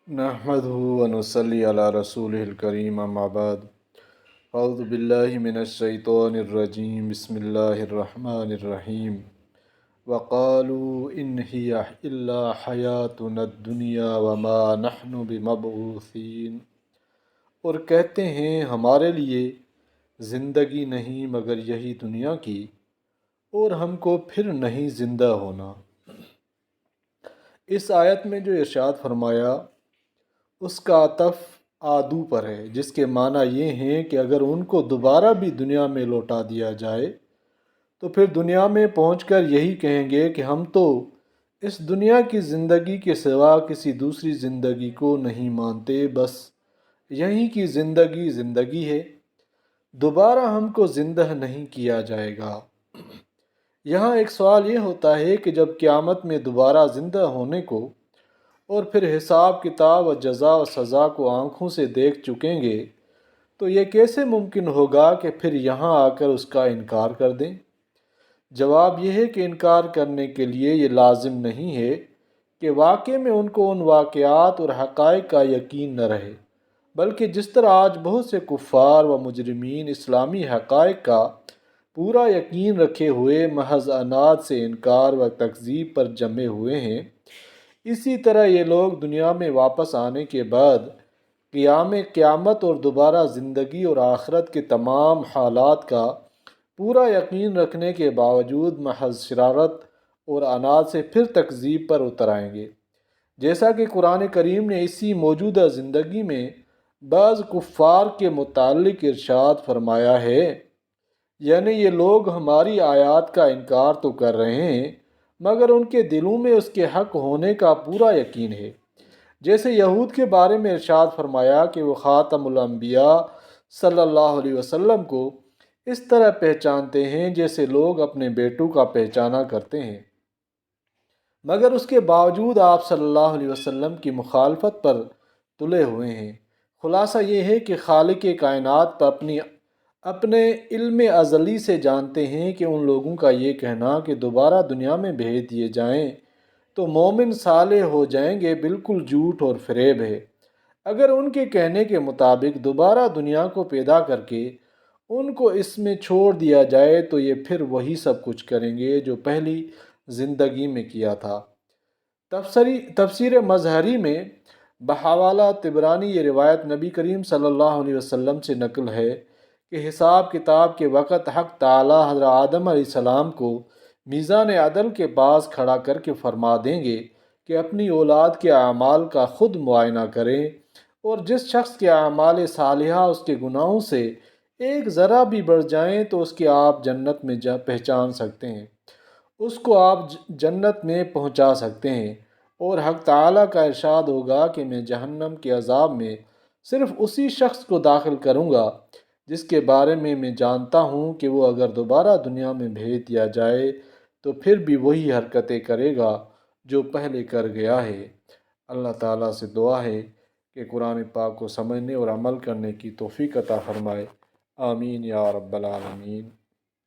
नहमदुहु व नुसल्ली अला रसूलिहिल करीम अम्मा बाद अऊज़ु बिल्लाहि मिनश्शैतानिर रजीम बिस्मिल्लाहिर रहमानिर रहीम वक़ालू इन हिय इल्ला हयातुनद दुनिया वमा नहनु बिमबऊसीन। और कहते हैं हमारे लिए ज़िंदगी नहीं मगर यही दुनिया की, और हमको फिर नहीं ज़िंदा होना। इस आयत में जो इरशाद फरमाया उसका अतफ़ आदू पर है, जिसके माना ये हैं कि अगर उनको दोबारा भी दुनिया में लौटा दिया जाए तो फिर दुनिया में पहुंचकर यही कहेंगे कि हम तो इस दुनिया की ज़िंदगी के सिवा किसी दूसरी ज़िंदगी को नहीं मानते, बस यहीं की ज़िंदगी ज़िंदगी है, दोबारा हमको ज़िंदा नहीं किया जाएगा। यहाँ एक सवाल ये होता है कि जब क़यामत में दोबारा ज़िंदा होने को और फिर हिसाब किताब और जज़ा और सज़ा को आँखों से देख चुकेंगे तो ये कैसे मुमकिन होगा कि फिर यहाँ आकर उसका इनकार कर दें? जवाब यह है कि इनकार करने के लिए ये लाजिम नहीं है कि वाक़े में उनको उन वाक़यात और हक़ाइक़ का यकीन न रहे, बल्कि जिस तरह आज बहुत से कुफ़ार व मुजरिमीन इस्लामी हक़ाइक़ का पूरा यकीन रखे हुए महज़ अनाद से इनकार व तकज़ीब पर जमे हुए हैं, इसी तरह ये लोग दुनिया में वापस आने के बाद क़यामत और दोबारा ज़िंदगी और आखिरत के तमाम हालात का पूरा यकीन रखने के बावजूद महज़ शरारत और अनाद से फिर तकज़ीब पर उतर आएंगे। जैसा कि कुरान करीम ने इसी मौजूदा ज़िंदगी में बाज़ कुफ़ार के मुताल्लिक़ इरशाद फरमाया है, यानी ये लोग हमारी आयत का इनकार तो कर रहे हैं मगर उनके दिलों में उसके हक़ होने का पूरा यकीन है। जैसे यहूद के बारे में इरशाद फरमाया कि वो ख़ातमुल अंबिया सल्लल्लाहु अलैहि वसल्लम को इस तरह पहचानते हैं जैसे लोग अपने बेटों का पहचाना करते हैं, मगर उसके बावजूद आप सल्लल्लाहु अलैहि वसल्लम की मुखालफत पर तुले हुए हैं। खुलासा ये है कि खालिक कायनात पर अपने इल्म अज़ली से जानते हैं कि उन लोगों का ये कहना कि दोबारा दुनिया में भेज दिए जाएं तो मोमिन साले हो जाएंगे बिल्कुल झूठ और फ़रेब है। अगर उनके कहने के मुताबिक दोबारा दुनिया को पैदा करके उनको इसमें छोड़ दिया जाए तो ये फिर वही सब कुछ करेंगे जो पहली ज़िंदगी में किया था। तफसीर मज़हरी में बहवाला तिबरानी ये रिवायत नबी करीम सल्लल्लाहु अलैहि वसल्लम से नकल है कि हिसाब किताब के वक़्त हक़ ताला हज़रत आदम अलैहिस्सलाम को मीज़ान अदल के पास खड़ा करके फरमा देंगे कि अपनी औलाद के अमाल का ख़ुद मुआयना करें, और जिस शख्स के अमाल सालिहा उसके गुनाहों से एक ज़रा भी बढ़ जाएं तो उसके आप जन्नत में पहचान सकते हैं, उसको आप जन्नत में पहुंचा सकते हैं। और हक़ ताला का इरशाद होगा कि मैं जहन्नम के अज़ाब में सिर्फ़ उसी शख्स को दाखिल करूँगा जिसके बारे में मैं जानता हूँ कि वो अगर दोबारा दुनिया में भेज दिया जाए तो फिर भी वही हरकतें करेगा जो पहले कर गया है। अल्लाह ताला से दुआ है कि कुरान पाक को समझने और अमल करने की तौफ़ीक़ अता फ़रमाए। आमीन या रब्बल आलमीन।